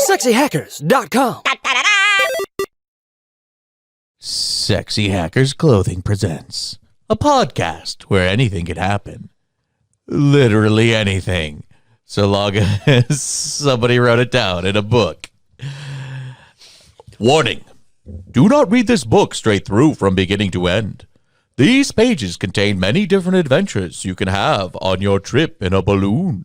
SexyHackers.com. Sexy Hackers Clothing presents a podcast where anything can happen. Literally anything. So long as somebody wrote it down in a book. Warning. Do not read this book straight through from beginning to end. These pages contain many different adventures you can have on your trip in a balloon.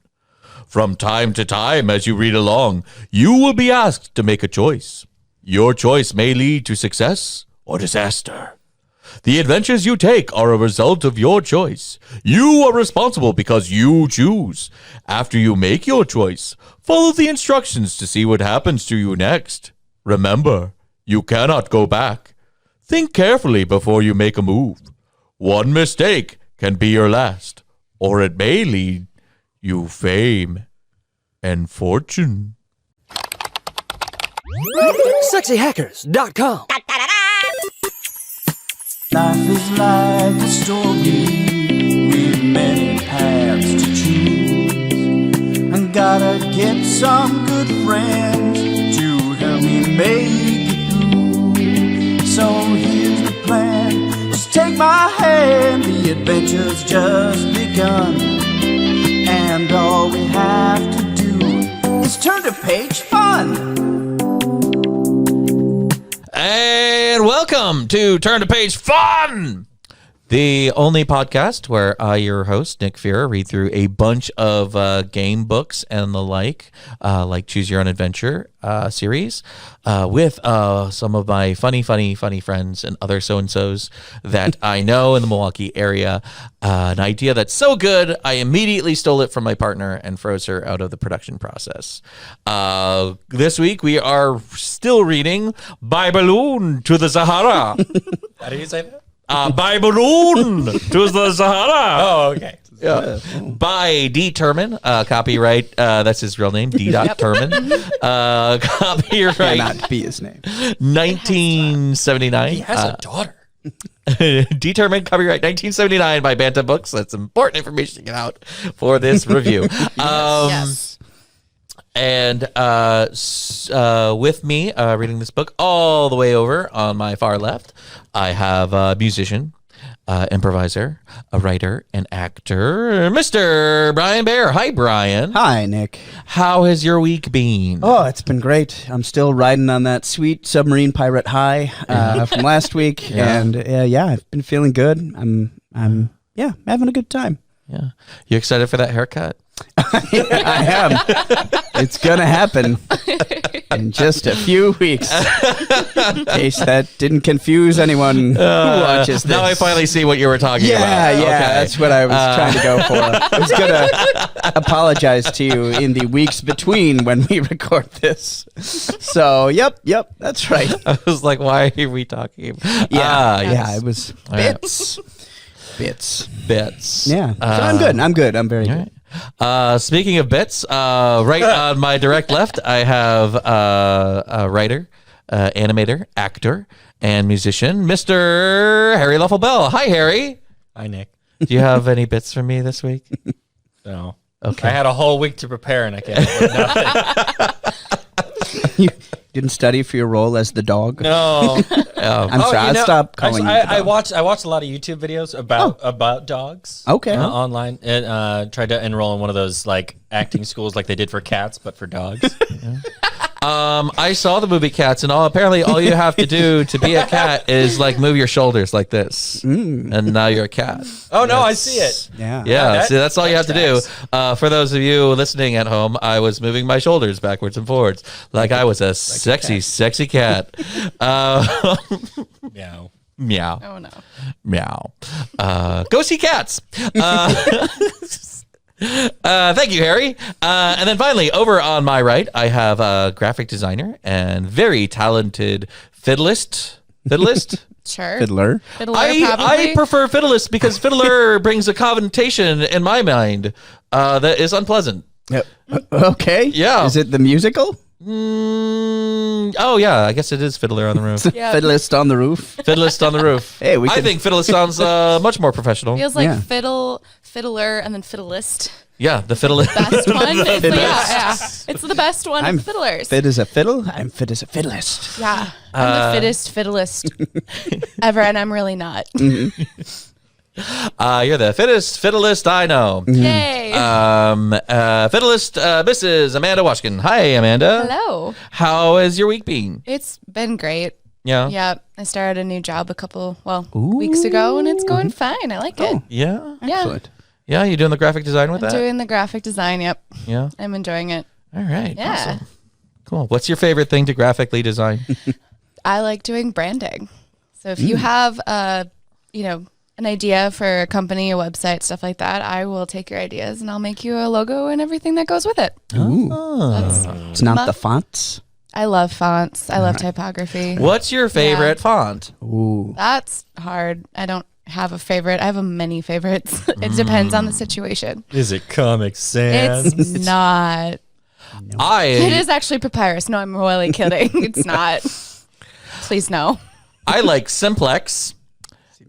From time to time as you read along, you will be asked to make a choice. Your choice may lead to success or disaster. The adventures you take are a result of your choice. You are responsible because you choose. After you make your choice, follow the instructions to see what happens to you next. Remember, you cannot go back. Think carefully before you make a move. One mistake can be your last, or it may lead you fame and fortune. SexyHackers.com. Life is like a story with many paths to choose. I gotta get some good friends to help me make it through. So here's the plan, just take my hand, the adventure's just begun. And all we have to do is turn to page fun. And welcome to Turn to Page Fun, the only podcast where I, your host, Nick Fear, read through a bunch of game books and the like Choose Your Own Adventure series with some of my funny friends and other so-and-sos that I know in the Milwaukee area. An idea that's so good, I immediately stole it from my partner and froze her out of the production process. This week, we are still reading By Balloon to the Sahara. How do you say that? By balloon to the Sahara. Oh, okay. Yeah. By Termin, copyright. That's his real name, D. Termin. Copyright. Cannot be his name. 1979. He has a daughter. Termin, copyright 1979 by Banta Books. That's important information to get out for this review. Yes. And with me reading this book all the way over on my far left, I have a musician, improviser, a writer, and actor, Mr. Brian Bear. Hi, Brian. Hi, Nick. How has your week been? Oh, it's been great. I'm still riding on that sweet submarine pirate high from last week, and I've been feeling good. I'm having a good time. Yeah. You excited for that haircut? I am. It's gonna happen in just a few weeks. In case that didn't confuse anyone who watches this. Now I finally see what you were talking about. Yeah, Okay. that's what I was trying to go for. I was gonna apologize to you in the weeks between when we record this. So, yep, that's right. I was like, why are we talking? It was bits. Yeah, so I'm good. I'm very good. Speaking of bits, right on my direct left, I have a writer, animator, actor, and musician, Mr. Harry Loefler Bell. Hi, Harry. Hi, Nick. Do you have any bits for me this week? No. Okay. I had a whole week to prepare, and I can't afford nothing. You didn't study for your role as the dog? No. I'm sorry. I'll stop calling you the I dog. watched a lot of YouTube videos about dogs. Okay. Online, and tried to enroll in one of those like acting schools like they did for cats, but for dogs. I saw the movie Cats, and apparently all you have to do to be a cat is like move your shoulders like this, and now you're a cat. Oh no, I see it. Yeah, see, that's all you have to do. For those of you listening at home, I was moving my shoulders backwards and forwards like I was a sexy cat. Meow. Meow. Oh no. Meow. Go see Cats. Thank you, Harry. And then finally, over on my right, I have a graphic designer and very talented fiddlist. Sure. Fiddler. I Probably. prefer fiddlist because fiddler brings a connotation in my mind that is unpleasant. Okay. Yeah. Is it the musical? Oh yeah, I guess it is Fiddler on the Roof. Yeah. Fiddlist on the Roof. Fiddlist on the Roof. Hey, I think Fiddlist sounds much more professional. Feels like Yeah. fiddler, and then fiddlist. Yeah, the fiddlist. Best one. It's yeah. It's the best one. I'm of fiddlers. fit as a fiddle. I'm fit as a fiddlist. Yeah, I'm the fittest fiddlist ever, and I'm really not. You're the fittest fiddlist I know. Yay! Fiddlist Mrs. Amanda Washkun. Hi, Amanda. Hello. How has your week been? It's been great. Yeah. Yeah, I started a new job weeks ago, and it's going fine. I like it. Yeah. Yeah, Excellent. Yeah, you doing the graphic design with that? doing the graphic design. Yep, Yeah. I'm enjoying it. All right. Yeah. Awesome. Cool. What's your favorite thing to graphically design? I like doing branding. So if you have an idea for a company, a website, stuff like that, I will take your ideas and I'll make you a logo and everything that goes with it. Ooh. That's, It's not the fonts. I love fonts. I love typography. What's your favorite font? Ooh. That's hard. I don't have a favorite. I have many favorites. It depends on the situation. Is it Comic Sans? It's not. It I is actually papyrus. No, I'm really kidding. It's not. Please no. I like Simplex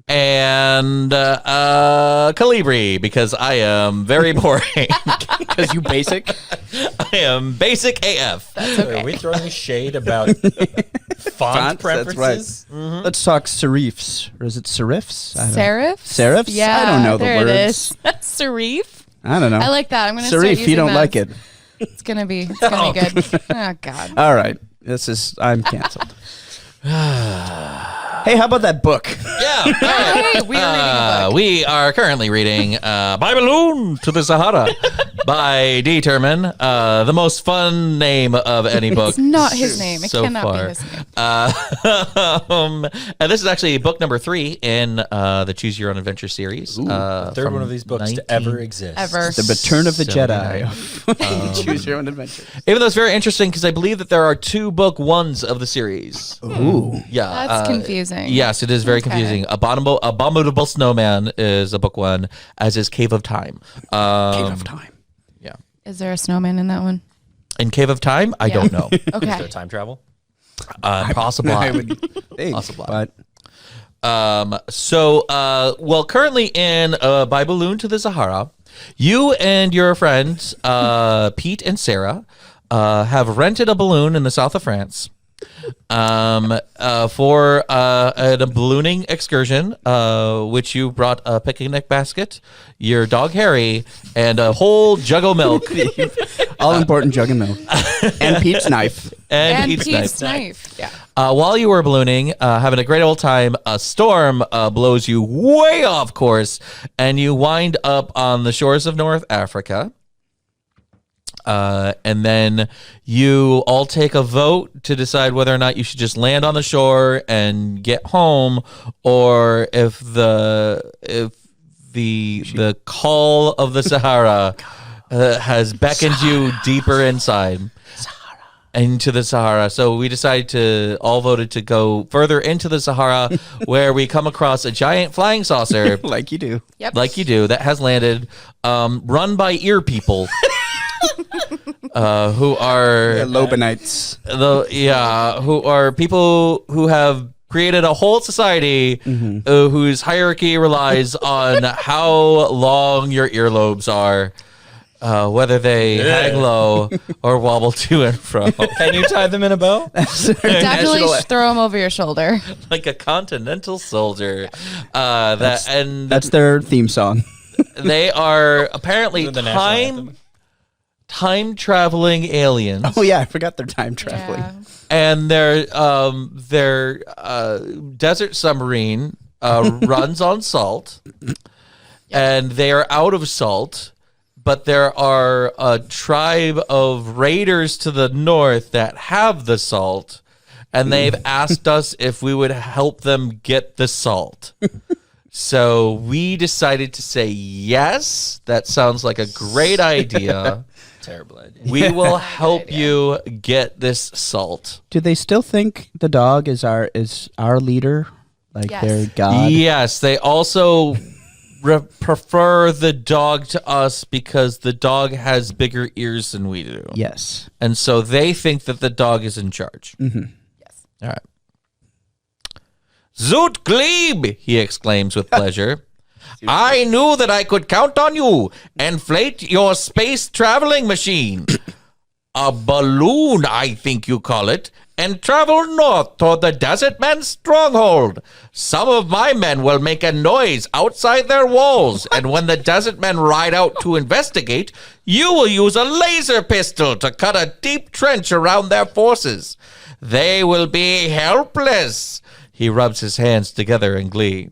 and Calibri because I am very boring. Because you basic. I am basic AF. Are we throwing shade about font preferences? That's right. Let's talk serifs. Or is it serifs? I don't know. Serifs? Serifs? Yeah, I don't know the there words. It is. Serif? I don't know. I like that. I'm gonna start Serif, using you don't those. like it. It's gonna be good. Oh God. All right. I'm canceled. Hey, how about that book? Yeah. All right. Hey, we're reading a book. We are currently reading By Balloon to the Sahara by Termin, the most fun name of any book. It's not his name. It so cannot far. be his name. And this is actually book number 3 in the Choose Your Own Adventure series. Third from one of these books to ever exist. Ever. The Return of the 79. Jedi. Choose your own adventure. Even though it's very interesting because I believe that there are 2 book ones of the series. Ooh. Yeah. That's confusing. Yes, it is very Okay. confusing. Abominable Snowman is a book 1, as is Cave of Time. Cave of Time. Yeah. Is there a snowman in that one? In Cave of Time, I don't know. Is there Okay. time travel? Possible. I would think, Possible. but Currently in By Balloon to the Sahara, you and your friends, Pete and Sarah, have rented a balloon in the south of France for a ballooning excursion, which you brought a picnic basket, your dog Harry, and a whole jug of milk. all important jug of milk. And Pete's knife. And Pete's Pete's knife. Yeah. while you were ballooning, having a great old time, a storm blows you way off course, and you wind up on the shores of North Africa. And then you all take a vote to decide whether or not you should just land on the shore and get home, or if the call of the Sahara has beckoned you deeper inside. Into the Sahara. So we decided to all voted to go further into the Sahara, where we come across a giant flying saucer, Like you do. Yep. like you do, that has landed, run by ear people, who are Lobanites. who are people who have created a whole society whose hierarchy relies on how long your earlobes are. Whether they hang low or wobble to and fro, Can you tie them in a bow? Definitely throw him over your shoulder. like a continental soldier. That's their theme song. They are apparently Is it the national anthem? time traveling aliens. Oh yeah, I forgot they're time traveling. Yeah. And their desert submarine runs on salt, and they are out of salt. But there are a tribe of raiders to the north that have the salt, and they've asked us if we would help them get the salt. So we decided to say yes. That sounds like a great idea. Terrible idea. We will help you get this salt. Do they still think the dog is our leader? Like Yes. their god? Yes, they also prefer the dog to us because the dog has bigger ears than we do. Yes. And so they think that the dog is in charge. Yes. All right. Zoot Glebe, he exclaims with pleasure. I knew that I could count on you. Inflate your space traveling machine. A balloon, I think you call it, and travel north toward the Desert Men's stronghold. Some of my men will make a noise outside their walls, and when the Desert Men ride out to investigate, you will use a laser pistol to cut a deep trench around their forces. They will be helpless. He rubs his hands together in glee.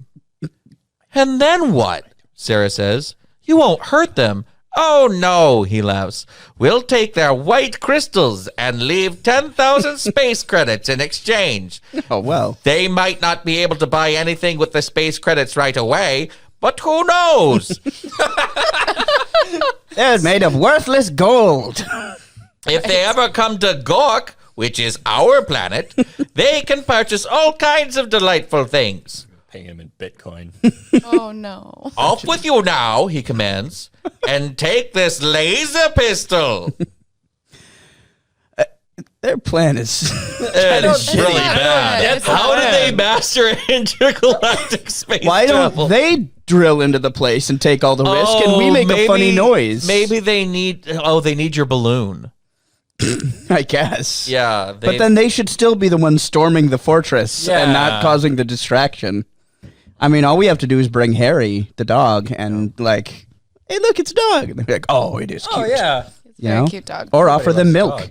And then what? Sarah says. You won't hurt them. Oh, no, he laughs. We'll take their white crystals and leave 10,000 space credits in exchange. Oh, well. They might not be able to buy anything with the space credits right away, but who knows? They're made of worthless gold. If they ever come to Gork, which is our planet, they can purchase all kinds of delightful things. Pay him in Bitcoin. Oh, no. Off with you now, he commands, and take this laser pistol. Their plan is... It's really bad. How did they master intergalactic space Why travel? don't they drill into the place and take all the risk, and we make a funny noise? Maybe they need... they need your balloon. I guess. Yeah. But then they should still be the ones storming the fortress and not causing the distraction. I mean, all we have to do is bring Harry, the dog, and like, hey, look, it's a dog. And they're like, oh, it is cute. Oh, yeah. It's a very cute dog. Or offer them milk. Dog.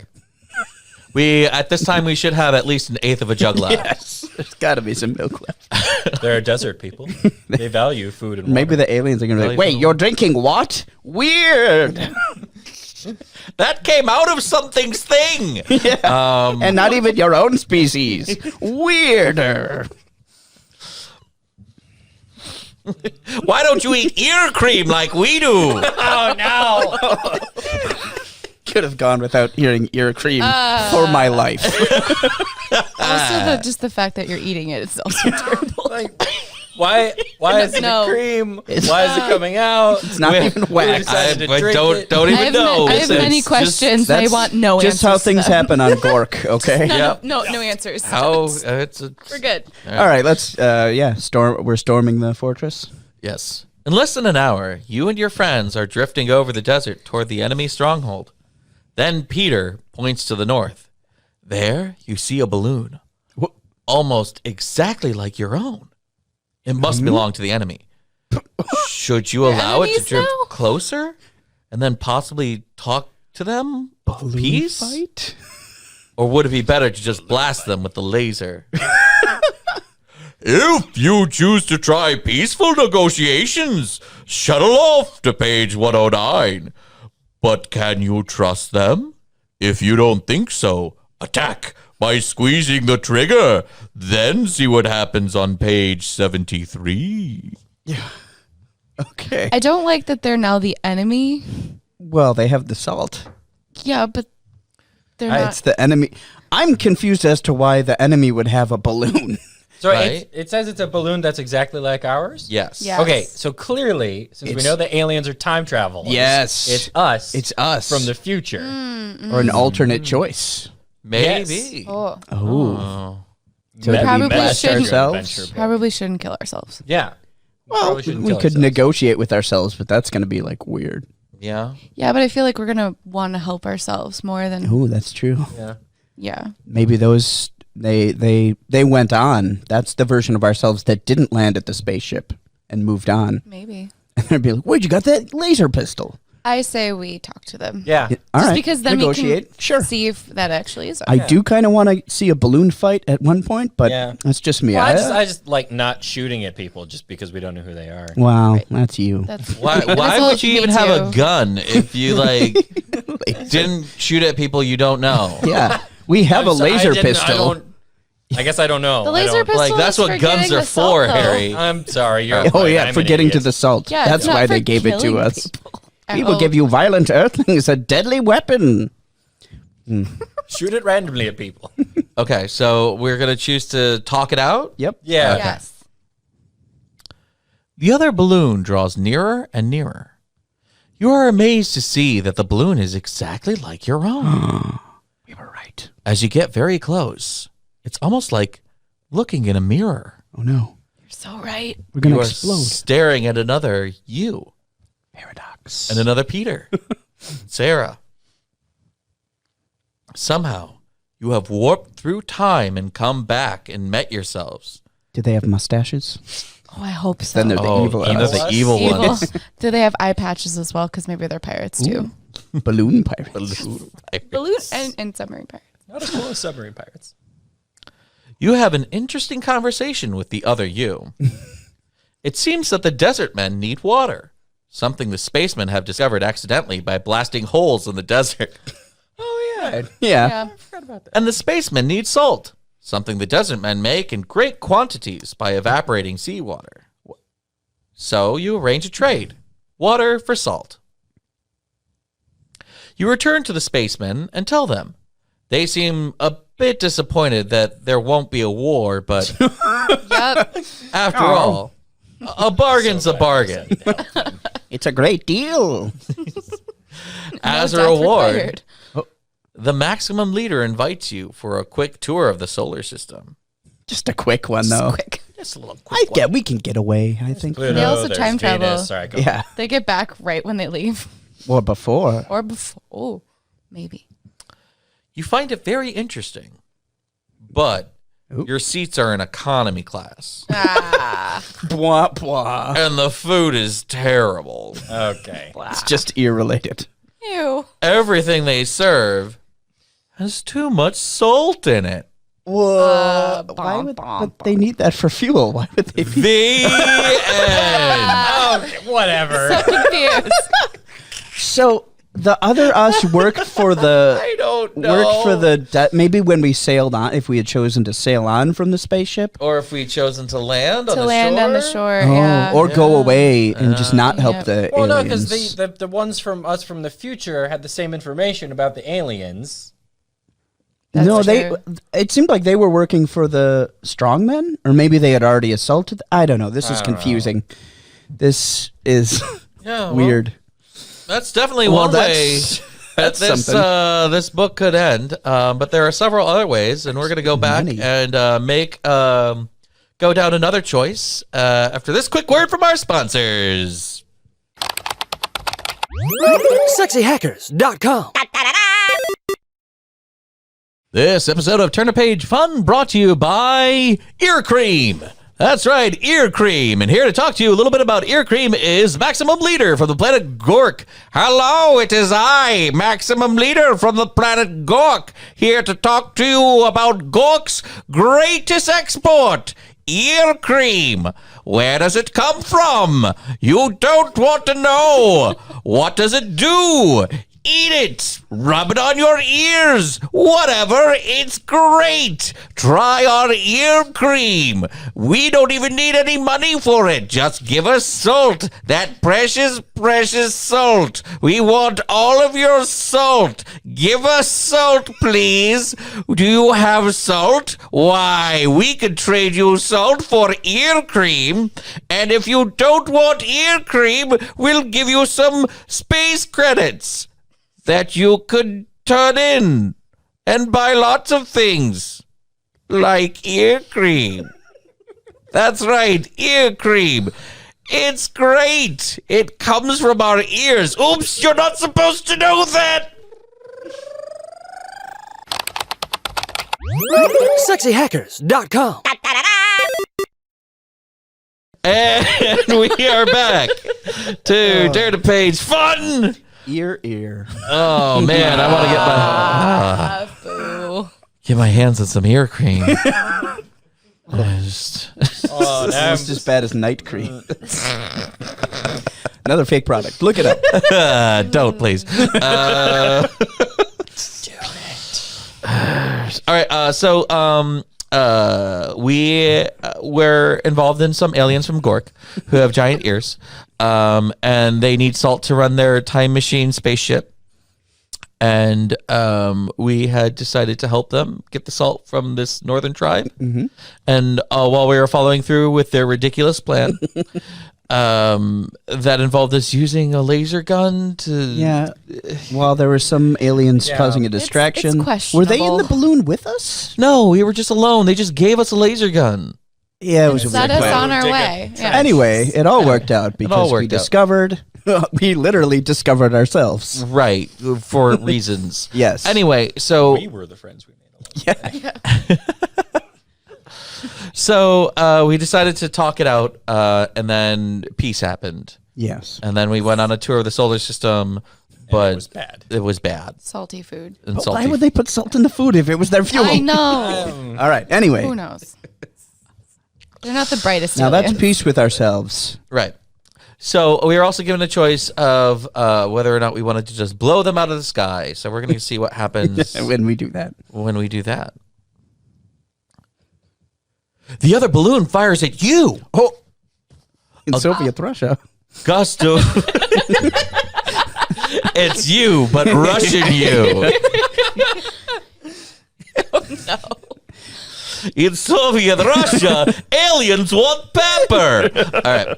At this time, we should have at least an eighth of a jug left. Yes, there's got to be some milk left. There are desert people. They value food and water. Maybe the aliens are going to be like, wait, you're drinking what? Weird. That came out of something's thing. Yeah. And not even your own species. Weirder. Why don't you eat ear cream like we do? Oh, no. Could have gone without hearing ear cream for my life. Also, just the fact that you're eating it is also terrible. Why is it No. cream? Why is it coming out? It's not even wax. Don't even know. I have many questions. I want no answers. Just how to things them. happen on Gork, okay? No answers. We're good. All right, let's we're storming the fortress. Yes. In less than an hour, you and your friends are drifting over the desert toward the enemy stronghold. Then Peter points to the north. There, you see a balloon. Almost exactly like your own. It must belong to the enemy. Should you allow it to enemies drift now? closer and then possibly talk to them of peace? Fight? Or would it be better to just blast them with the laser? If you choose to try peaceful negotiations, shuttle off to page 109. But can you trust them? If you don't think so, attack by squeezing the trigger. Then see what happens on page 73. Yeah. Okay. I don't like that they're now the enemy. Well, they have the salt. Yeah, but they're not. It's the enemy. I'm confused as to why the enemy would have a balloon. So Right. it says it's a balloon that's exactly like ours? Yes. Yeah. Okay, so clearly, since we know the aliens are time travelers, Yes. it's us. It's us. from the future. Or an alternate choice. Maybe. Oh, Oh. So we probably blast shouldn't. ourselves? probably shouldn't kill ourselves. Yeah. Well, Probably shouldn't we kill could ourselves. negotiate with ourselves, but that's going to be like weird. Yeah. Yeah, but I feel like we're gonna want to help ourselves more than Ooh, that's true. yeah. Maybe those they went on. That's the version of ourselves that didn't land at the spaceship and moved on. Maybe. And they'd be like, "Where'd you got that laser pistol?" I say we talk to them. Yeah. All Just right, because then negotiate. we can Sure. see if that actually is. I do kind of want to see a balloon fight at one point, but Yeah. that's just me. Well, I just like not shooting at people just because we don't know who they are. Wow, that's you. That's Why That's would you me even have a too. gun if you didn't shoot at people you don't know? Yeah, we have a I'm sorry, laser I didn't- pistol. I guess I don't know. The I laser don't- pistol. Like that's is what guns getting are the salt, for, though. Harry. I'm sorry. You're Oh right, yeah, I'm for an getting to idiot. the salt. Yeah, That's it's not why for they gave it to killing us. people. We will give you violent earthlings, a deadly weapon. Shoot it randomly at people. Okay, so we're gonna choose to talk it out. Yep. Yeah. Yes. The other balloon draws nearer and nearer. You are amazed to see that the balloon is exactly like your own. We were right. As you get very close, it's almost like looking in a mirror. Oh no. So right. We're going You to are explode. staring at another you Paradox. and another Peter. Sarah. Somehow, you have warped through time and come back and met yourselves. Do they have mustaches? Oh, I hope so. Then they're the evil they're ones. the evil Evil. ones. Do they have eye patches as well? Because maybe they're pirates too. Balloon pirates. Balloon and submarine pirates. Not as cool as submarine pirates. You have an interesting conversation with the other you. It seems that the desert men need water, something the spacemen have discovered accidentally by blasting holes in the desert. Oh, yeah. Yeah. I forgot about that. And the spacemen need salt, something the desert men make in great quantities by evaporating seawater. So you arrange a trade, water for salt. You return to the spacemen and tell them. They seem a bit disappointed that there won't be a war, but Yep. after all, a bargain's a bargain. It's a great deal. As a No death reward, required. the maximum leader invites you for a quick tour of the solar system. Just a quick one, though. Quick. Just a little quick We can get away, I think. They also there's time travel. Venus. Sorry, go. Yeah. They get back right when they leave, Or before. or before. Oh, maybe. You find it very interesting, but your seats are in economy class, Blah, blah. and the food is terrible. Okay. It's just ear related. Ew. Everything they serve has too much salt in it. Whoa. Why would but they need that for fuel? Why would they be? The end. Okay, whatever. Confused. So the other us worked for the I don't know. worked for the maybe when we sailed on, if we had chosen to sail on from the spaceship. Or if we'd chosen to land on To the land shore. on the shore. Yeah. Or go away and just not help Yep. the Well, no, aliens. because the ones from us from the future had the same information about the aliens. That's no, true. it seemed like they were working for the strongmen, or maybe they had already assaulted. I don't know. This is confusing. This is Yeah, well, weird. That's definitely Well, one way that's that something. this book could end. But there are several other ways, and we're going to go back Many. and go down another choice after this quick word from our sponsors. SexyHackers.com. This episode of Turn a Page Fun brought to you by Ear Cream. That's right, Ear Cream. And here to talk to you a little bit about Ear Cream is Maximum Leader from the planet Gork. Hello, it is I, Maximum Leader from the planet Gork, here to talk to you about Gork's greatest export, Ear Cream. Where does it come from? You don't want to know. What does it do? Eat it. Rub it on your ears. Whatever. It's great. Try our ear cream. We don't even need any money for it. Just give us salt. That precious, precious salt. We want all of your salt. Give us salt, please. Do you have salt? Why, we could trade you salt for ear cream. And if you don't want ear cream, we'll give you some space credits that you could turn in and buy lots of things, like ear cream. That's right, ear cream. It's great. It comes from our ears. Oops, you're not supposed to know that. SexyHackers.com. And we are back to Turn the Page Fun. Ear. Oh, man, I want to Boo. get my hands on some ear cream. I just... Oh, now It's just bad as night cream. Another fake product. Look it up. Don't, please. All right. So we were involved in some aliens from Gork who have giant ears, and they need salt to run their time machine spaceship. And we had decided to help them get the salt from this northern tribe. Mm-hmm. And while we were following through with their ridiculous plan, that involved us using a laser gun to... Yeah. While there were some aliens causing a distraction. It's Were they in questionable. the balloon with us? No, we were just alone. They just gave us a laser gun. Yeah, it was a Set weird us plan. on our way. Yeah. Anyway, it all worked out because we worked out. discovered, we literally discovered ourselves. Right, for reasons. Yes. Anyway, so We were the friends we made. so we decided to talk it out, and then peace happened. Yes. And then we went on a tour of the solar system, but it was bad. It was bad Salty food. and But salty. why would they put salt in the food if it was their fuel? I know. All right. Anyway, Who knows? They're not the brightest. now that's aliens. peace with ourselves. Right. So we were also given a choice of whether or not we wanted to just blow them out of the sky. So we're going to see what happens When we do that. when we do that. The other balloon fires at you. Oh, in Soviet Russia. Gust of... It's you, but Russian you. In Soviet Russia, aliens want pepper. All right.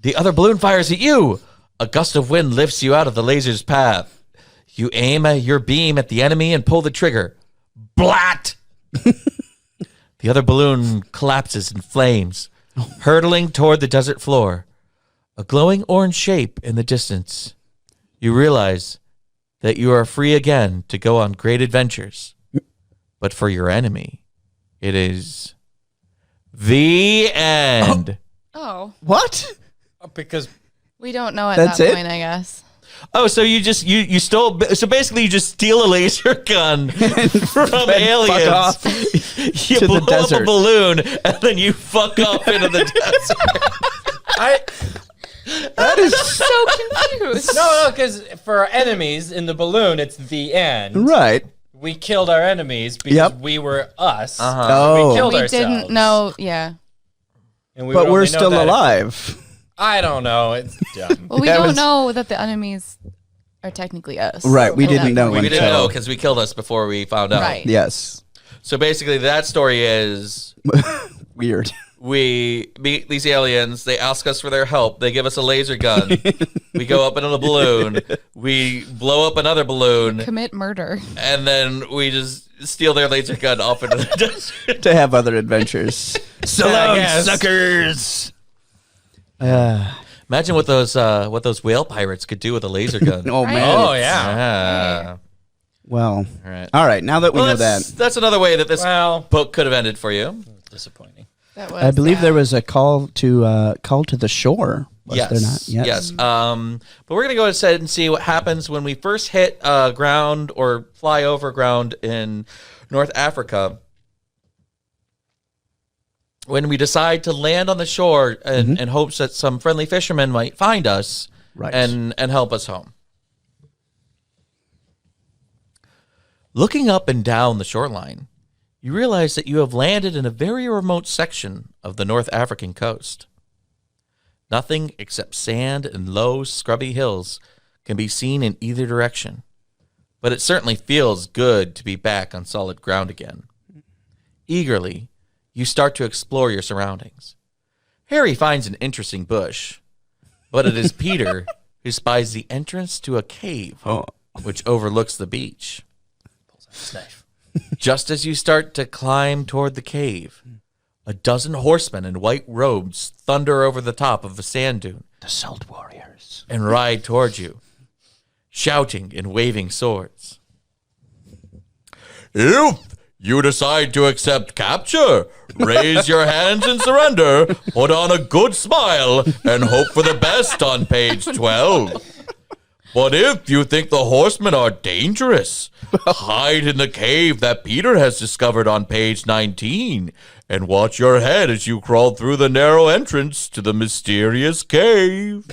The other balloon fires at you. A gust of wind lifts you out of the laser's path. You aim your beam at the enemy and pull the trigger. Blat! The other balloon collapses in flames, hurtling toward the desert floor. A glowing orange shape in the distance. You realize that you are free again to go on great adventures. But for your enemy, it is the end. Oh, What? Because we don't know at That's that it? point, I guess. Oh, so you just you stole, so basically you just steal a laser gun from aliens. Fuck off You to blow the up a desert. balloon and then you fuck off into the desert. That is So confused. no, because for our enemies in the balloon, it's the end. right. We killed our enemies because Yep. we were us. Oh. We killed We ourselves. didn't know. Yeah. And we But would we're only know still that if- alive. I don't know. It's dumb. Well, we That don't was- know that the enemies are technically us. Right, we At didn't that know point. We didn't until- know because we killed us before we found out. Right. Yes. So basically that story is Weird. we meet these aliens. They ask us for their help. They give us a laser gun. We go up in a balloon. We blow up another balloon. Commit murder. And then we just steal their laser gun off into the desert. To have other adventures. So I long, guess. suckers. Imagine what those whale pirates could do with a laser gun. Oh, Right. man. Oh, yeah. Yeah. Well, All right. all right. Now that we Well, know that, that's another way that this Well, book could have ended for you. disappointing. That was, I believe yeah. there was a call to the shore. Was there not? Yes. But we're gonna go ahead and see what happens when we first hit ground or fly over ground in North Africa. When we decide to land on the shore in hopes that some friendly fishermen might find us Right. and help us home. Looking up and down the shoreline, you realize that you have landed in a very remote section of the North African coast. Nothing except sand and low, scrubby hills can be seen in either direction, but it certainly feels good to be back on solid ground again. Eagerly, you start to explore your surroundings. Harry finds an interesting bush, but it is Peter who spies the entrance to a cave which overlooks the beach. Knife. Just as you start to climb toward the cave, a dozen horsemen in white robes thunder over the top of a sand dune The Salt Warriors. and ride toward you, shouting and waving swords. If you decide to accept capture, raise your hands in surrender, put on a good smile, and hope for the best on page 12. But if you think the horsemen are dangerous, hide in the cave that Peter has discovered on page 19 and watch your head as you crawl through the narrow entrance to the mysterious cave.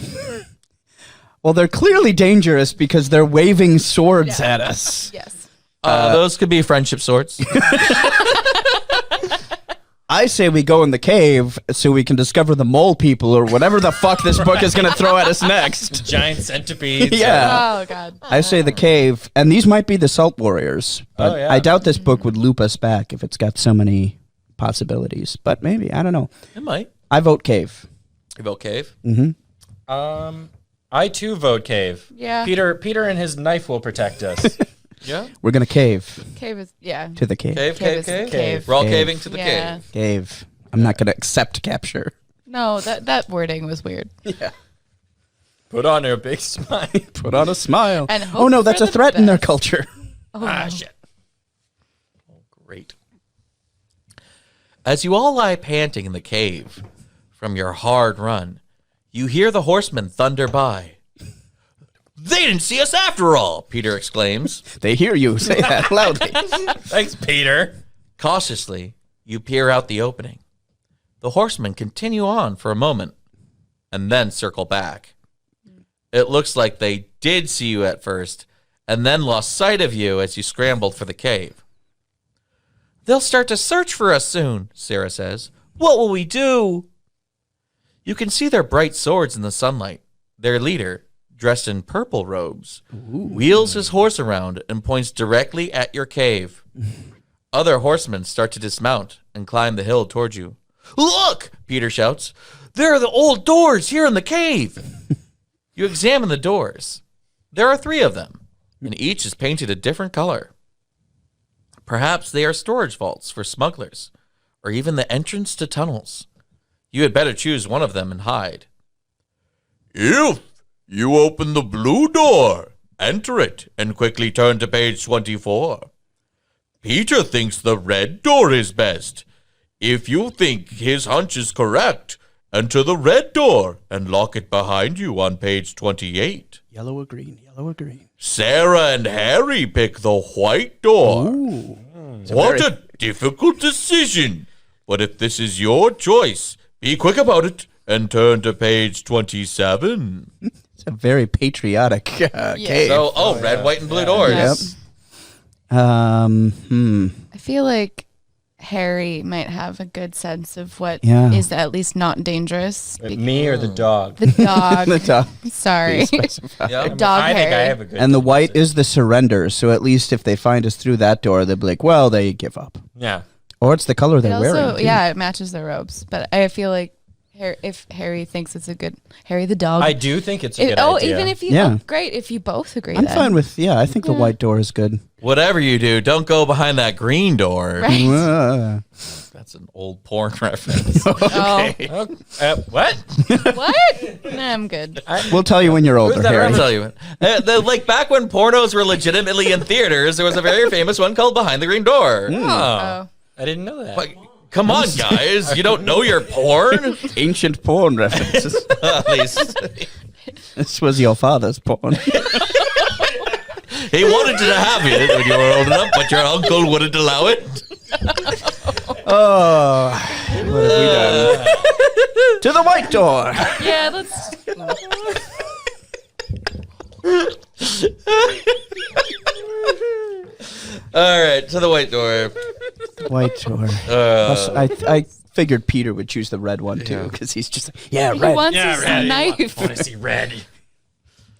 Well, they're clearly dangerous because they're waving swords at us. Yes. Those could be friendship swords. I say we go in the cave so we can discover the mole people or whatever the fuck this book is going to throw at us next. Giant centipedes. Yeah. Oh God. I say the cave, and these might be the Salt Warriors, but Oh, yeah. I doubt this book would loop us back if it's got so many possibilities. But maybe, I don't know. It might. I vote cave. You vote cave? I too vote cave. Yeah. Peter and his knife will protect us. Yeah. We're gonna cave Cave is, yeah. to the cave. Cave. We're all Cave. caving to the Yeah. cave. Cave. I'm not gonna accept capture. No, that wording was weird. Yeah. Put on a big smile. Put on a smile. And Oh no, hope that's for a the threat in their best. culture. Oh, Shit. Oh, great. As you all lie panting in the cave from your hard run, you hear the horsemen thunder by. They didn't see us after all, Peter exclaims. They hear you say that loudly. Thanks, Peter. Cautiously, you peer out the opening. The horsemen continue on for a moment and then circle back. It looks like they did see you at first and then lost sight of you as you scrambled for the cave. They'll start to search for us soon, Sarah says. What will we do? You can see their bright swords in the sunlight. Their leader, dressed in purple robes, wheels his horse around and points directly at your cave. Other horsemen start to dismount and climb the hill toward you. Look, Peter shouts. There are the old doors here in the cave. You examine the doors. There are 3 of them, and each is painted a different color. Perhaps they are storage vaults for smugglers, or even the entrance to tunnels. You had better choose one of them and hide. If you open the blue door, enter it, and quickly turn to page 24. Peter thinks the red door is best. If you think his hunch is correct, enter the red door and lock it behind you on page 28. Yellow or green, yellow or green. Sarah and Harry pick the white door. Ooh. What a difficult decision. But if this is your choice, be quick about it and turn to page 27. It's a very patriotic cave. So, red, white, and blue doors. Yep. I feel like Harry might have a good sense of what is at least not dangerous. Me or the dog? The dog. The dog. Sorry. Yep. Dog I think I Harry. have a good. And the white is the surrender, so at least if they find us through that door, they'll be like, well, they give up. Yeah. Or it's the color It they're also, wearing. too. yeah, it matches their robes. But I feel like if Harry thinks it's a good Harry the dog. I do think it's a good idea. Even if you great if you both agree. I'm then. fine with, I think the white door is good. Whatever you do, don't go behind that green door. Right. That's an old porn reference. Oh, What? what? Nah, I'm good. We'll tell you when you're older, that Harry. I'll tell you. Like back when pornos were legitimately in theaters, there was a very famous one called Behind the Green Door. Oh. I didn't know that. Like, come on, guys. You don't know your porn? Ancient porn references. At least. This was your father's porn. He wanted to have it when you were old enough, but your uncle wouldn't allow it. Oh, what have we done? To the white door. Yeah, let's. All right, to the white door. White door. I figured Peter would choose the red one too, because he's just like, He red. wants his knife. I want to see red.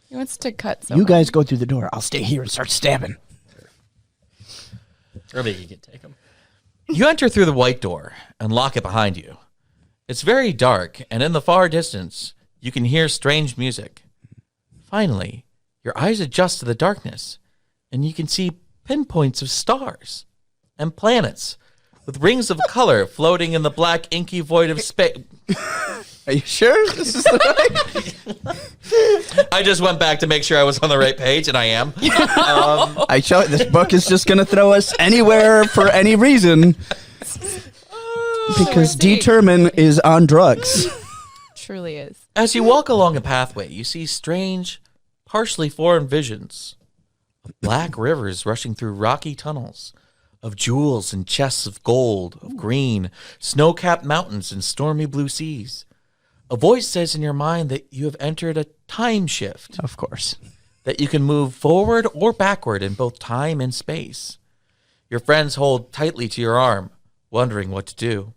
He wants to cut someone. You guys go through the door. I'll stay here and start stabbing. Or maybe you can take them. You enter through the white door and lock it behind you. It's very dark, and in the far distance, you can hear strange music. Finally, your eyes adjust to the darkness, and you can see pinpoints of stars and planets with rings of color floating in the black, inky void of space. Are you sure this is the right? I just went back to make sure I was on the right page, and I am. I show this book is just going to throw us anywhere for any reason because Termin is on drugs. Truly is. As you walk along a pathway, you see strange, partially foreign visions. Black rivers rushing through rocky tunnels, of jewels and chests of gold, of green, snow-capped mountains and stormy blue seas. A voice says in your mind that you have entered a time shift, Of course. that you can move forward or backward in both time and space. Your friends hold tightly to your arm, wondering what to do.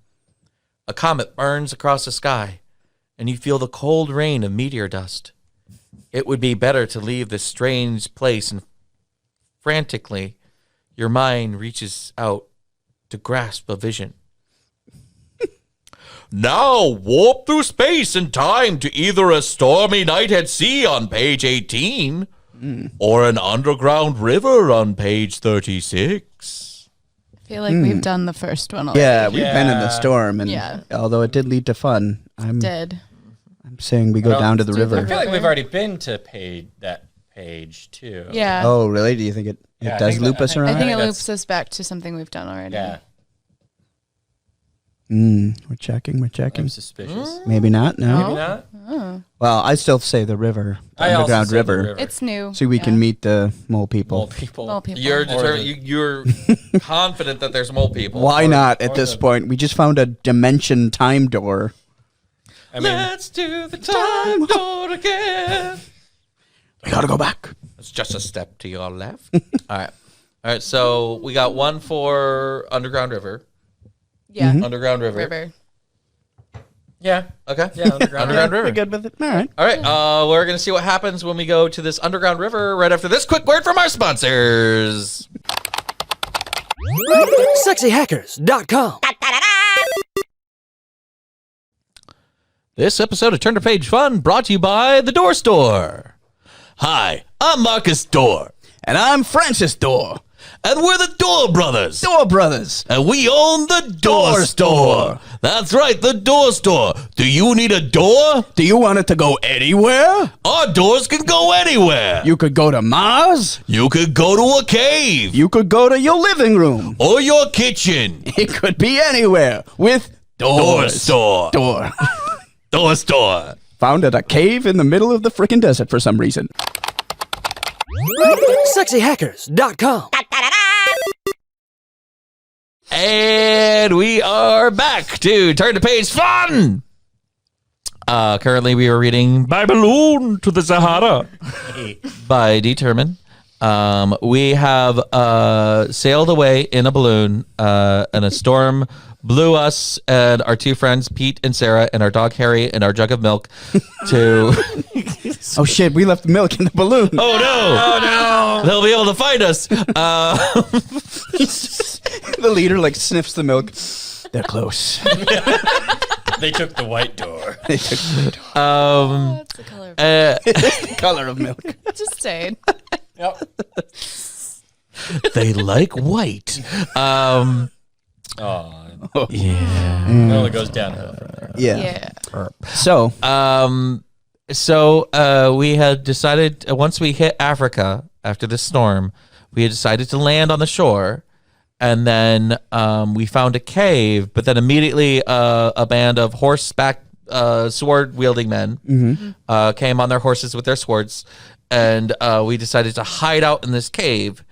A comet burns across the sky, and you feel the cold rain of meteor dust. It would be better to leave this strange place, and frantically, your mind reaches out to grasp a vision. Now warp through space and time to either a stormy night at sea on page 18 or an underground river on page 36. I feel like we've done the first one already. Yeah, we've been in the storm, and Yeah. although it did lead to fun, I'm saying we go Well, down to the let's do the river. I feel like we've already been to that page too. Yeah. Oh, really? Do you think it Yeah, I does think loop that- us I around? I think it that's- loops us back to something we've done already. Yeah. We're checking. I'm suspicious. Maybe not. No. Maybe not. Well, I still say the river, the I also underground say the river, river. It's new. so we can meet the mole people. Mole people. Mole people. You're confident that there's mole people. Why not at or this the- point? We just found a dimension time door. I mean, Let's do the time door again. We gotta go back. It's just a step to your left. All right. So we got one for Underground River. Yeah. Underground River. River. yeah. Okay. Yeah, Underground Underground We're River. good with it. All right. All right. We're gonna see what happens when we go to this Underground River right after this quick word from our sponsors. SexyHackers.com. This episode of Turn to Page Fun brought to you by The Door Store. Hi, I'm Marcus Door, And I'm Francis Door. and we're the Door Brothers. Door Brothers. And we own the Door Store. That's right, the Door Store. Do you need a door? Do you want it to go anywhere? Our doors can go anywhere. You could go to Mars. You could go to a cave You could go to your living room. or your kitchen. It could be anywhere with Door doors. Store. Door. Door Store. Found at a cave in the middle of the frickin' desert for some reason. SexyHackers.com. And we are back to Turn to Page Fun. Currently, we are reading By Balloon to the Sahara by Termin. We have sailed away in a balloon, and a storm blew us and our two friends, Pete and Sarah, and our dog Harry, and our jug of milk to. Oh shit, we left milk in the balloon. Oh no! They'll be able to find us. The leader like sniffs the milk. They're close. They took the white door. They took the What's the color? color of milk. Just saying. Yep. They like white. Oh, Yeah. it only goes downhill from there. Yeah. Yeah. So, So we had decided once we hit Africa after the storm, we had decided to land on the shore, and then we found a cave. But then immediately a band of horseback sword wielding men came on their horses with their swords, and we decided to hide out in this cave.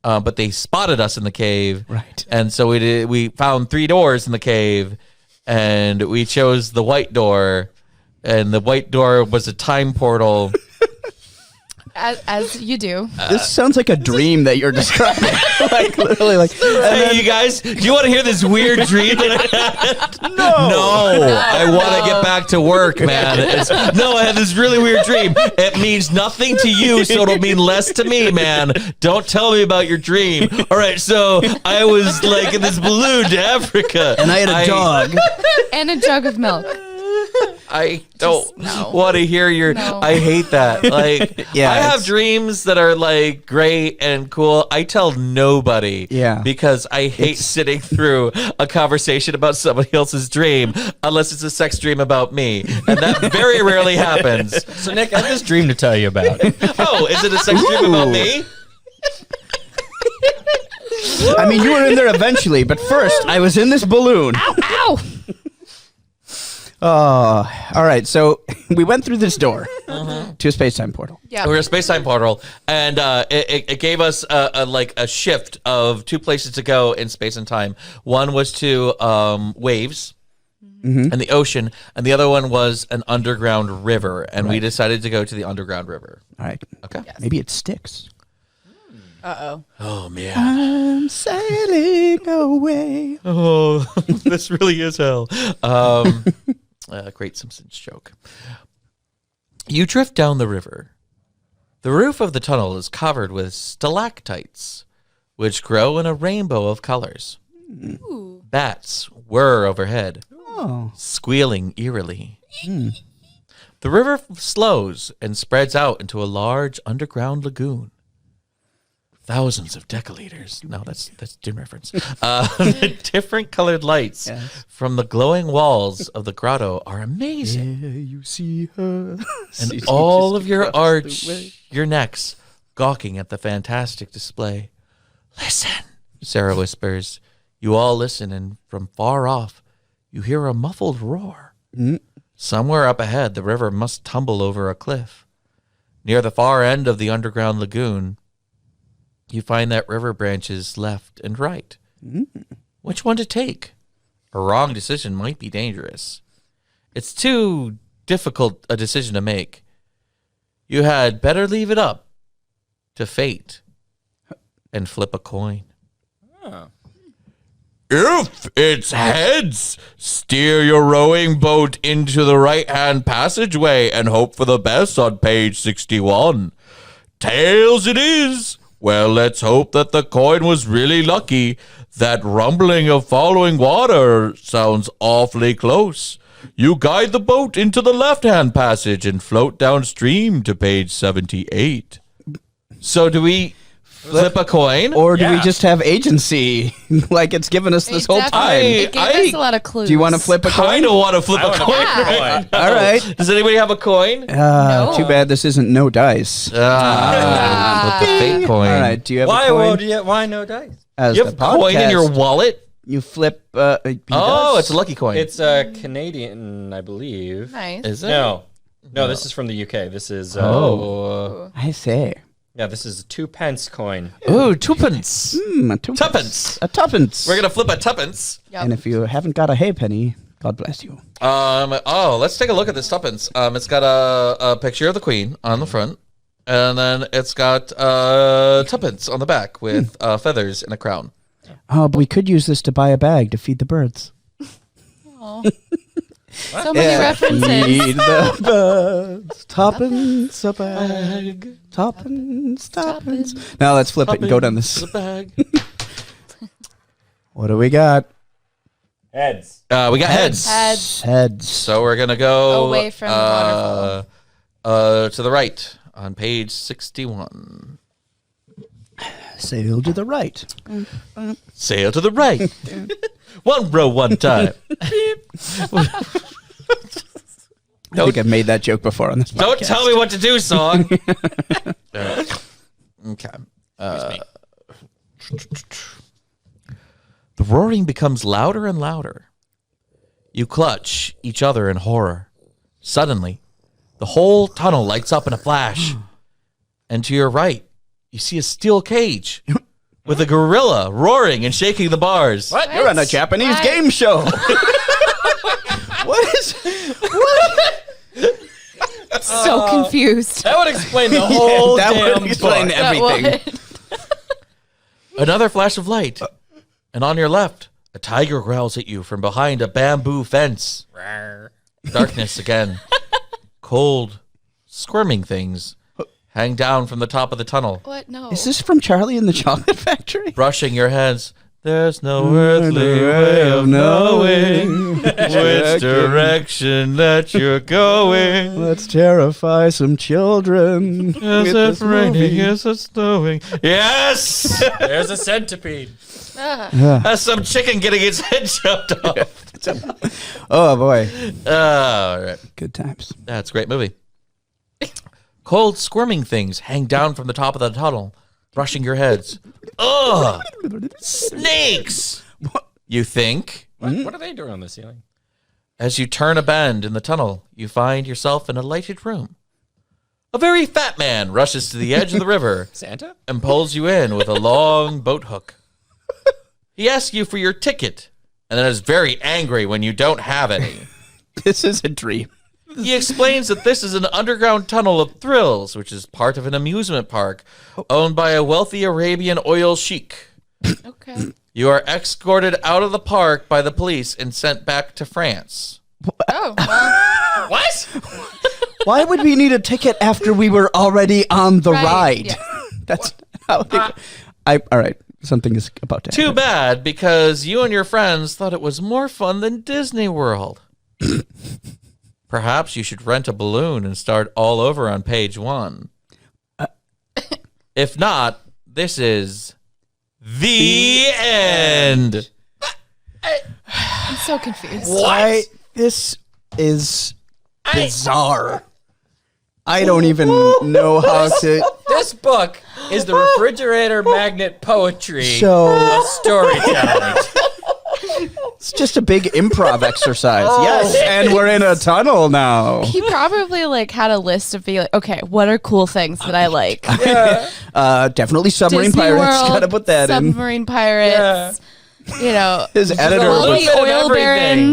But they spotted us in the cave, Right. And so we found 3 doors in the cave, and we chose the white door. And the white door was a time portal. As you do. this sounds like a dream that you're describing. Like, literally, like, Hey, you guys, do you want to hear this weird dream that I had? No, I want to get back to work, man. I had this really weird dream. It means nothing to you, so it'll mean less to me, man. Don't tell me about your dream. All right, so I was like in this balloon to Africa. and I had a dog. And a jug of milk. I don't no. want to hear your. No. I hate that. Like, Yeah, I have it's- dreams that are like great and cool. I tell nobody. Yeah. Because I hate sitting through a conversation about somebody else's dream unless it's a sex dream about me, and that very rarely happens. So, Nick, I have this dream to tell you about. Oh, is it a sex dream about me? I mean, you were in there eventually, but first, I was in this balloon. Ow! Oh, all right. So we went through this door to a space-time portal. Yeah. We're in a space-time portal, and it gave us a shift of 2 places to go in space and time. One was to waves and the ocean, and the other one was an underground river, and we decided to go to the underground river. All right. Okay. Maybe it sticks. Uh-oh. Oh, man. I'm sailing away. Oh, this really is hell. Great Simpsons joke. You drift down the river. The roof of the tunnel is covered with stalactites, which grow in a rainbow of colors. Ooh. Bats whir overhead, Oh. squealing eerily. The The river slows and spreads out into a large underground lagoon. Thousands of decaliters. No, that's Dune reference. Different colored lights from the glowing walls of the grotto are amazing. Yeah, you see her. And all of your your necks, gawking at the fantastic display. Listen, Sarah whispers. You all listen, and from far off, you hear a muffled roar. Somewhere up ahead, the river must tumble over a cliff. Near the far end of the underground lagoon, you find that river branches left and right. Which one to take? A wrong decision might be dangerous. It's too difficult a decision to make. You had better leave it up to fate and flip a coin. If it's heads, steer your rowing boat into the right-hand passageway and hope for the best on page 61. Tails it is. Well, let's hope that the coin was really lucky. That rumbling of following water sounds awfully close. You guide the boat into the left-hand passage and float downstream to page 78. So do we flip a coin? Or do we just have agency? Like it's given us this whole time. It gave us a lot of clues. Do you want to flip a coin? I don't want to flip a coin. Yeah. All right. Does anybody have a coin? No. Too bad this isn't no dice. Flip the fake coin. All right. Do you have Why a coin? why no dice? As You the have a coin in your podcast, wallet? You flip. It's a lucky coin. It's Canadian, I believe. Nice. Is it? No, this is from the UK. This is I say. yeah, this is a 2p coin. Ooh, twopence. A Tuppence. A tuppence. We're going to flip a tuppence. Yep. And if you haven't got a halfpenny, God bless you. Let's take a look at this tuppence. It's got a picture of the queen on the front, and then it's got tuppence on the back with feathers and a crown. Oh, but we could use this to buy a bag to feed the birds. Aw. So many references. Feed the birds. Tuppence a bag. Tuppence. Now let's flip it and go down this. The bag. What do we got? Heads. We got heads. Heads. So we're going to go Away from the waterfall. to the right on page 61. Sail to the right. Sail to the right. One row, one time. I think I've made that joke before on this podcast. Don't tell me what to do, song. Okay. The roaring becomes louder and louder. You clutch each other in horror. Suddenly, the whole tunnel lights up in a flash. And to your right, you see a steel cage with a gorilla roaring and shaking the bars. What? You're on a Japanese game show. What is... So confused. That would explain the whole that damn would explain book. everything. Another flash of light. And on your left, a tiger growls at you from behind a bamboo fence. Darkness again. Cold, squirming things hang down from the top of the tunnel, What? No. Is this from Charlie and the Chocolate Factory? brushing your heads. There's no earthly way of knowing which direction that you're going. Let's terrify some children. Is with it this raining? movie. Is it snowing? Yes! There's a centipede. That's some chicken getting its head chopped off. Oh boy, All right. good times. That's a great movie. Cold, squirming things hang down from the top of the tunnel, brushing your heads. Ugh! Snakes! You think? What are they doing on the ceiling? As you turn a bend in the tunnel, you find yourself in a lighted room. A very fat man rushes to the edge of the river Santa? and pulls you in with a long boat hook. He asks you for your ticket, and then is very angry when you don't have any. This is a dream. He explains that this is an underground tunnel of thrills, which is part of an amusement park owned by a wealthy Arabian oil sheik. Okay. You are escorted out of the park by the police and sent back to France. Oh, well, What? Why would we need a ticket after we were already on the Right, ride? yes. That's how all right. Something is about to happen. Too bad, because you and your friends thought it was more fun than Disney World. Perhaps you should rent a balloon and start all over on page 1. If not, this is the end. I'm so confused. This is bizarre. I don't even know how to. This book is the refrigerator magnet poetry So of storytelling. it's just a big improv exercise. Yes, and we're in a tunnel now. He probably like had a list of being like, okay, what are cool things that I like? Definitely submarine Disney pirates. World, Gotta put that in. submarine pirates. You know, His editor all was. the oil everything.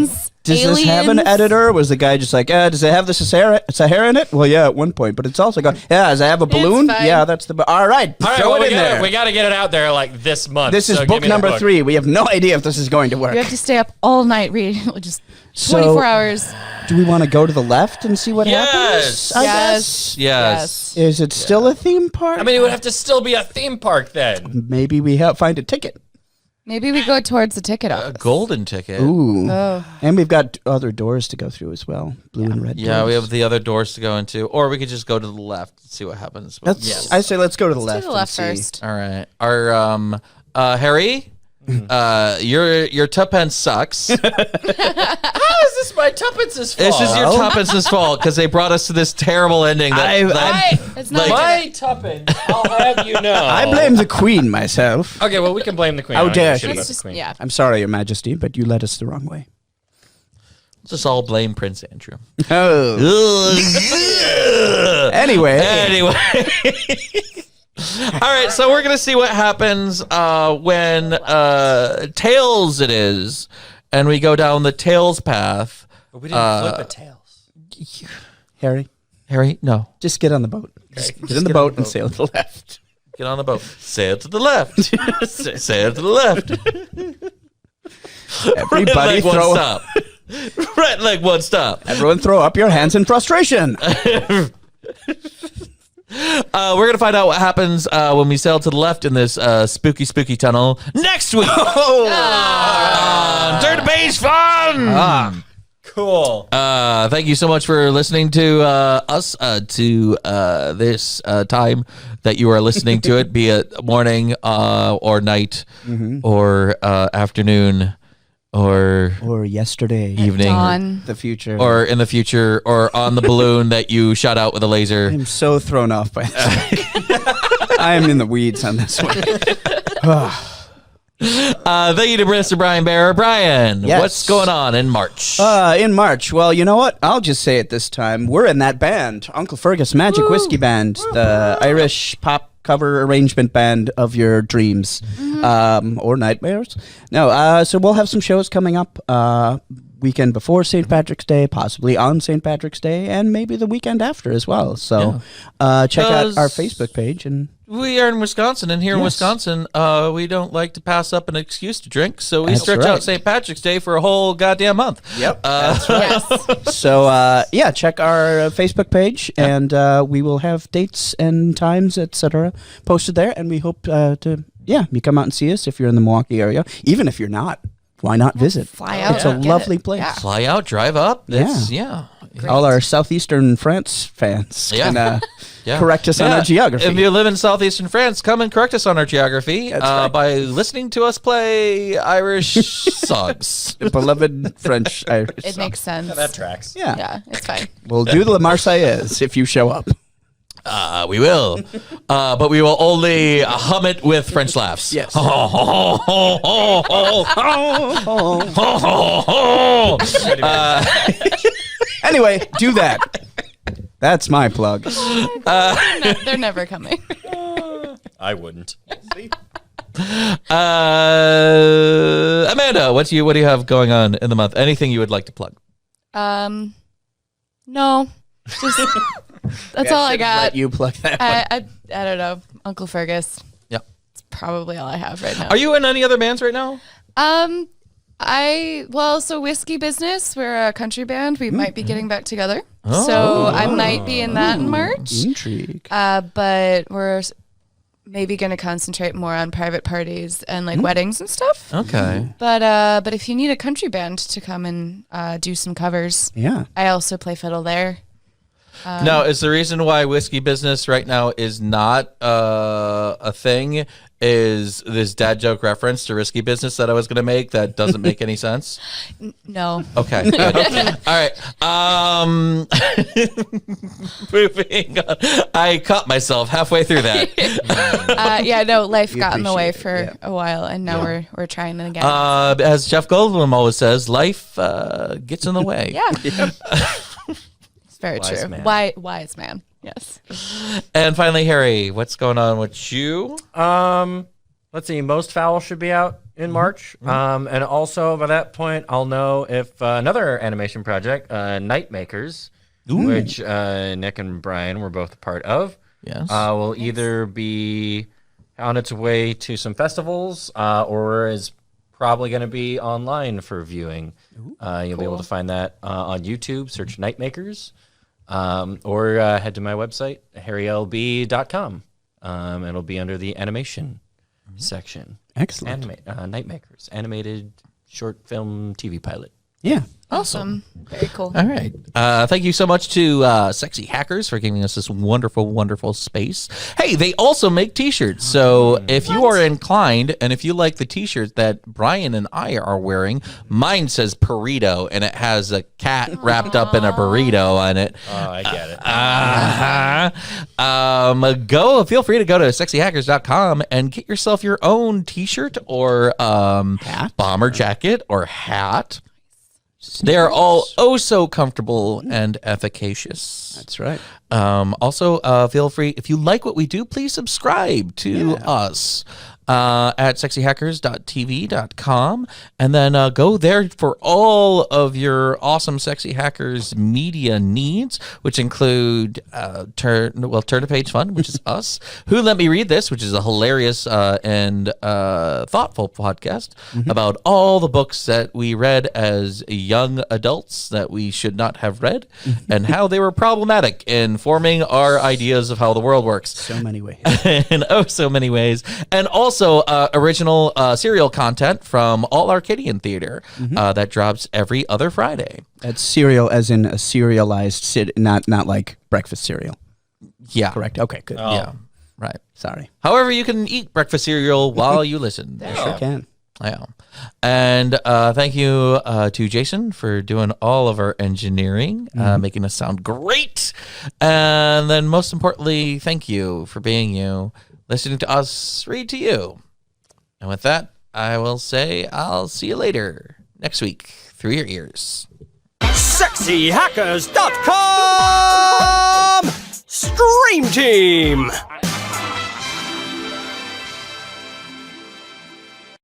barons. Does this have an aliens. editor? Was the guy just like, does it have the Sahara in it? Well, yeah, at one point, but it's also got, does it have a balloon? fine. Yeah, that's the, all right, All right, throw well, it in there. we got to get it out there like this month. This is so give book me the number book. 3. We have no idea if this is going to work. You have to stay up all night reading, just So- 24 hours. Do we want to go to the left and see what Yes. happens? I Yes. Yes. guess. Is it still a theme park? I mean, it would have to still be a theme park then. Maybe we find a ticket. Maybe we go towards the ticket A office. golden ticket. Ooh. Oh. And we've got other doors to go through as well. Blue and red Yeah, doors. we have the other doors to go into, or we could just go to the left and see what happens. I say let's go to the To left. the left and see. first. All right. Our Harry, your tuppence sucks. How is this my tuppence's fault? This is your tuppence's fault because they brought us to this terrible ending. It's not My tuppence, I'll have you know. I blame the queen myself. Okay, well, we can blame the queen. How I don't dare give a shit she. about Let's the just, queen. yeah. I'm sorry, Your Majesty, but you led us the wrong way. Let's just all blame Prince Andrew. Oh. Anyway. Anyway. All right, so we're going to see what happens when Tails it is, and we go down the Tails path. But we didn't flip a tails. Harry, No. just get on the boat. Just get in the boat and sail to the left. Get on the boat. Sail to the left. Sail to the left. Everybody Right leg, one throw stop. Right leg, one stop. Everyone throw up your hands in frustration. We're going to find out what happens when we sail to the left in this spooky tunnel next week. Turn to page fun. Cool. Thank you so much for listening to us to this time that you are listening to it, be it morning or night or afternoon or yesterday, evening Dawn. the future, or in the future or on the balloon that you shot out with a laser. I'm so thrown off by this. I am in the weeds on this one. Thank you to Mr. Brian Bear. Brian, Yes. what's going on in March? In March, well, you know what? I'll just say it this time. We're in that band, Uncle Fergus Magic Whiskey Band, the Irish pop cover arrangement band of your dreams or nightmares. No, so we'll have some shows coming up weekend before St. Patrick's Day, possibly on St. Patrick's Day, and maybe the weekend after as well. So check out our Facebook page. And We are in Wisconsin, and here in Yes. Wisconsin, we don't like to pass up an excuse to drink, so we That's stretch right. out St. Patrick's Day for a whole goddamn month. Yep. Yes. So, check our Facebook page, and we will have dates and times, etc., posted there. And we hope you come out and see us if you're in the Milwaukee area. Even if you're not, why not visit? Fly out. It's a Get lovely it. place. Yeah. Fly out, drive up. Yeah. All our southeastern France fans can Yeah. correct us on our geography. If you live in southeastern France, come and correct us on our geography right. by listening to us play Irish songs. Beloved French Irish. It makes sense. That tracks. Yeah. Yeah, it's fine. We'll do the Marseillaise if you show up. We will, but we will only hum it with French laughs. Yes. Anyway, do that. That's my plug. They're never coming. I wouldn't. Amanda, what do you have going on in the month? Anything you would like to plug? No. Just that's all I got. Let you plug that one. I don't know. Uncle Fergus. Yeah. It's probably all I have right now. Are you in any other bands right now? So Whiskey Business, we're a country band. We might be getting back together. So I might be in that in March. Intrigue. But we're maybe going to concentrate more on private parties and like weddings and stuff. Okay. But if you need a country band to come and do some covers, I also play fiddle there. Now, is the reason why whiskey business right now is not a thing is this dad joke reference to risky business that I was going to make that doesn't make any sense? No. Okay. Good. All right. Moving on. I caught myself halfway through that. No, life got in the way for a while, and now we're trying it again. As Jeff Goldblum always says, life gets in the way. Yeah. It's very Wise true. man. Wise man. Yes. And finally, Harry, what's going on with you? Let's see. Most Foul should be out in March. And also by that point, I'll know if another animation project, Nightmakers, which Nick and Brian were both a part of, will either be on its way to some festivals or is probably going to be online for viewing. You'll be able to find that on YouTube. Search Nightmakers. Or head to my website, harrylb.com. It'll be under the animation section. Excellent. Nightmakers, animated short film TV pilot. Yeah. Awesome. Very cool. All right. Thank you so much to Sexy Hackers for giving us this wonderful, wonderful space. Hey, they also make T-shirts. So if you are inclined, and if you like the T-shirts that Brian and I are wearing, mine says burrito, and it has a cat wrapped up in a burrito on it. Oh, I get it. Feel free to go to sexyhackers.com and get yourself your own T-shirt or bomber jacket or hat. They are all so comfortable and efficacious. That's right. Also, feel free, if you like what we do, please subscribe to us at sexyhackers.tv.com, and then go there for all of your awesome Sexy Hackers media needs, which include Turn a Page Fun, which is us, Who Let Me Read This, which is a hilarious and thoughtful podcast about all the books that we read as young adults that we should not have read, and how they were problematic in forming our ideas of how the world works. So many ways. In so many ways. And also original serial content from All Arcadian Theater that drops every other Friday. That's cereal as in a serialized, not like breakfast cereal. Yeah. Correct. Okay, good. Yeah. Right. Sorry. However, you can eat breakfast cereal while you listen. Sure can. Yeah. And thank you to Jason for doing all of our engineering, making us sound great. And then most importantly, thank you for being you, listening to us read to you. And with that, I will say I'll see you later next week through your ears. SexyHackers.com Stream Team!